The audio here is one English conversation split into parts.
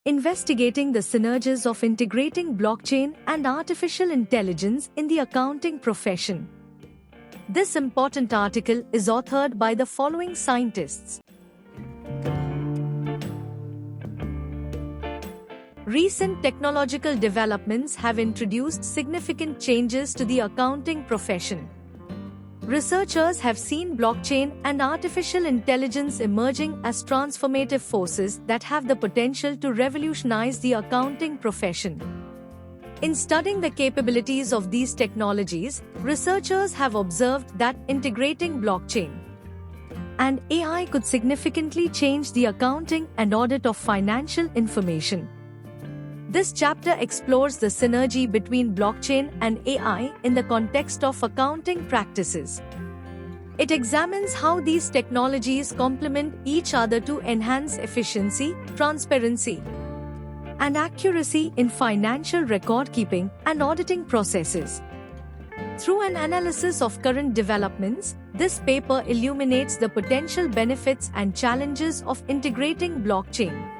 investigating the synergies of integrating blockchain and artificial intelligence in the accounting profession. This important article is authored by the following scientists. Recent technological developments have introduced significant changes to the accounting profession. Researchers have seen blockchain and artificial intelligence emerging as transformative forces that have the potential to revolutionize the accounting profession. In studying the capabilities of these technologies, researchers have observed that integrating blockchain and AI could significantly change the accounting and audit of financial information. This chapter explores the synergy between blockchain and AI in the context of accounting practices. It examines how these technologies complement each other to enhance efficiency, transparency, and accuracy in financial record-keeping and auditing processes. Through an analysis of current developments, this paper illuminates the potential benefits and challenges of integrating blockchain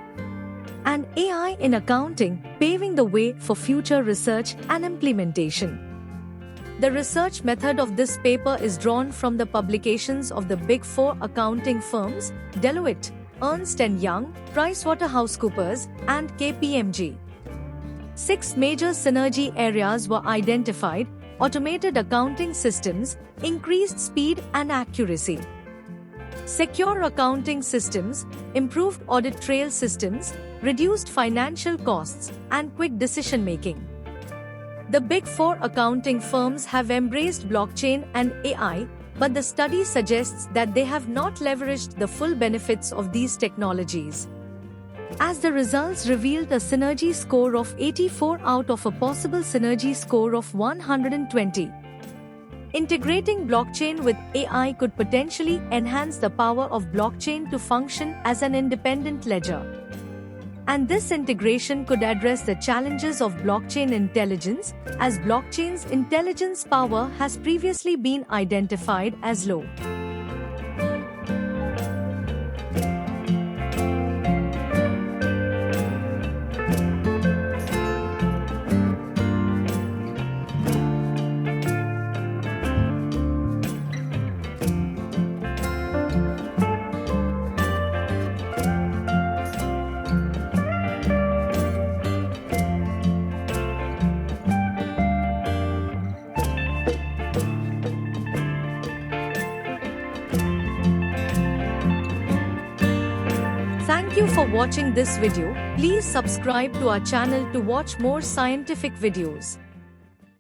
and AI in accounting, paving the way for future research and implementation. The research method of this paper is drawn from the publications of the Big Four accounting firms, Deloitte, Ernst & Young, PricewaterhouseCoopers, and KPMG. 6 major synergy areas were identified: automated accounting systems, increased speed and accuracy, secure accounting systems, improved audit trail systems, reduced financial costs, and quick decision-making. The Big Four accounting firms have embraced blockchain and AI, but the study suggests that they have not leveraged the full benefits of these technologies, as the results revealed a synergy score of 84 out of a possible synergy score of 120. Integrating blockchain with AI could potentially enhance the power of blockchain to function as an independent ledger. And this integration could address the challenges of blockchain intelligence, as blockchain's intelligence power has previously been identified as low. Thank you for watching this video. Please subscribe to our channel to watch more scientific videos.